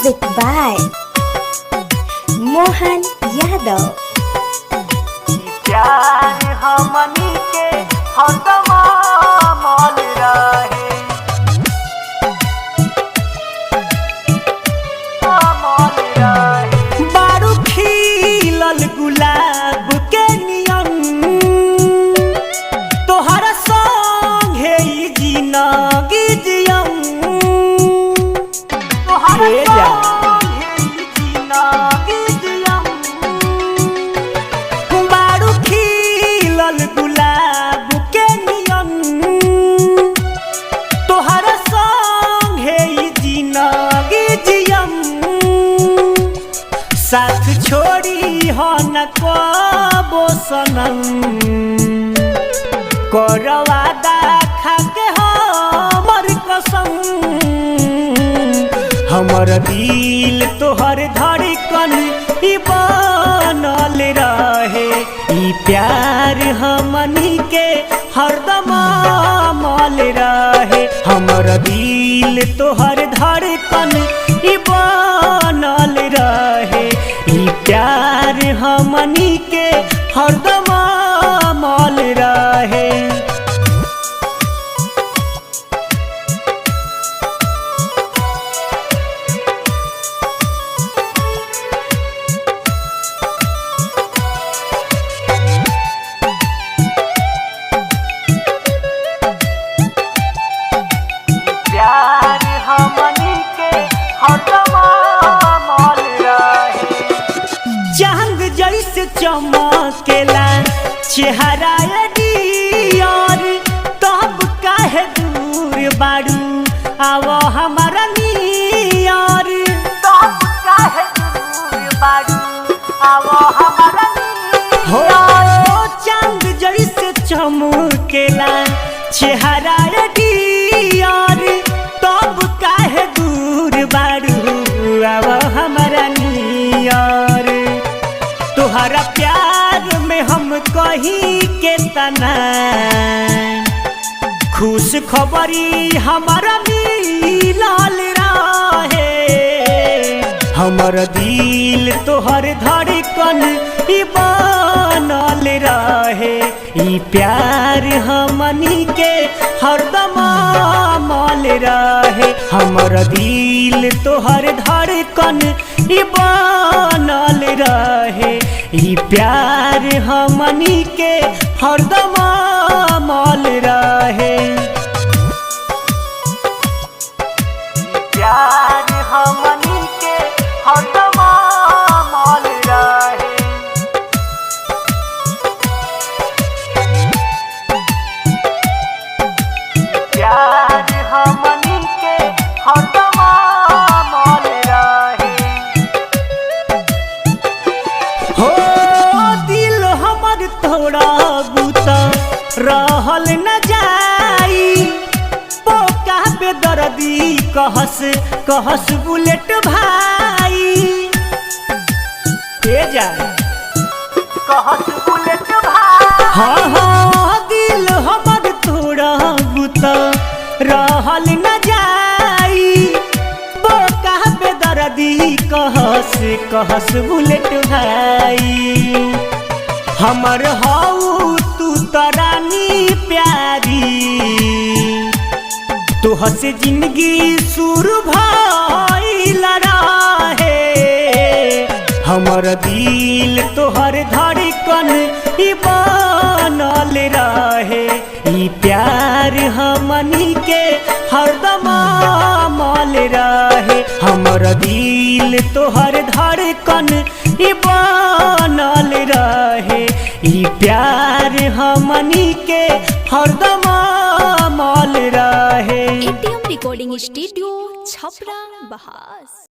Music by Mohan Yadav। प्यार हमनी के हरदम अमल रहे, अमल रहे। बारू खिलल गुलाब के नियन, तोहरा संगे ई जिंदगी जियम, तोहरा संगे ई जिंदगी जियम। बारू खिलल गुलाब के नियन, तोहरा संगे ई जिंदगी जियम। साथ छोड़ी हो न कबो सनम, करवादा खाके हमर कसम। हमर दिल तोहर धड़कन ई बनल रहे, ई प्यार हमनी के हरदम अमल रहे। हमर दिल तोहर धड़कन ई बनल रहे, ई प्यार हमनी के हरदम अमल रहे। प्यार हमनी के हरदम अमल रहे। चांद जैसे चमकेला चेहरा डियर, तब काहे दूर बारू आवो हमारा नियर। तब काहे दूर बारू आवो हमारा नियर। हो चांद जैसे चमकेला चेहरा डियर, तब काहे दूर बारू आवो हमारा नियर। तोहरा प्यार में हम कहीं के तना, खुश खबरी हमारा मिलल रहे। हमर दिल तोहर धड़कन ई बनल रहे, ई प्यार हमनी के हरदम अमल रहे। हमर दिल तोहर धड़कन ई बनल रहे, ई प्यार हमनी के हरदम अमल रहे। प्यार हमनी के हरदम अमल रहे। प्यार हमनी के हरदम अमल रहे। हो दिल हमर तोड़ा बुता रहल न जाई, पोका पे दर्दी कहस कहस बुलेट भाई। के जाए कहस बुलेट भाई। हाँ हाँ दिल हमर तोड़ा बुता रहल न जाई, पोका पे दर्दी कहस कहस बुलेट भाई। हमर हाउ तू तरानी प्यारी, तोहर से जिंदगी शुरू भइल रहे। हमर दिल तोहर धड़कन ई बनल रहे, ई प्यार हमनी के हरदम अमल रहे। हमर दिल तोहर धड़कन ई बनल रहे, ई प्यार हमनी के हरदम अमल रहे। ATM recording studio Chhapra बहास।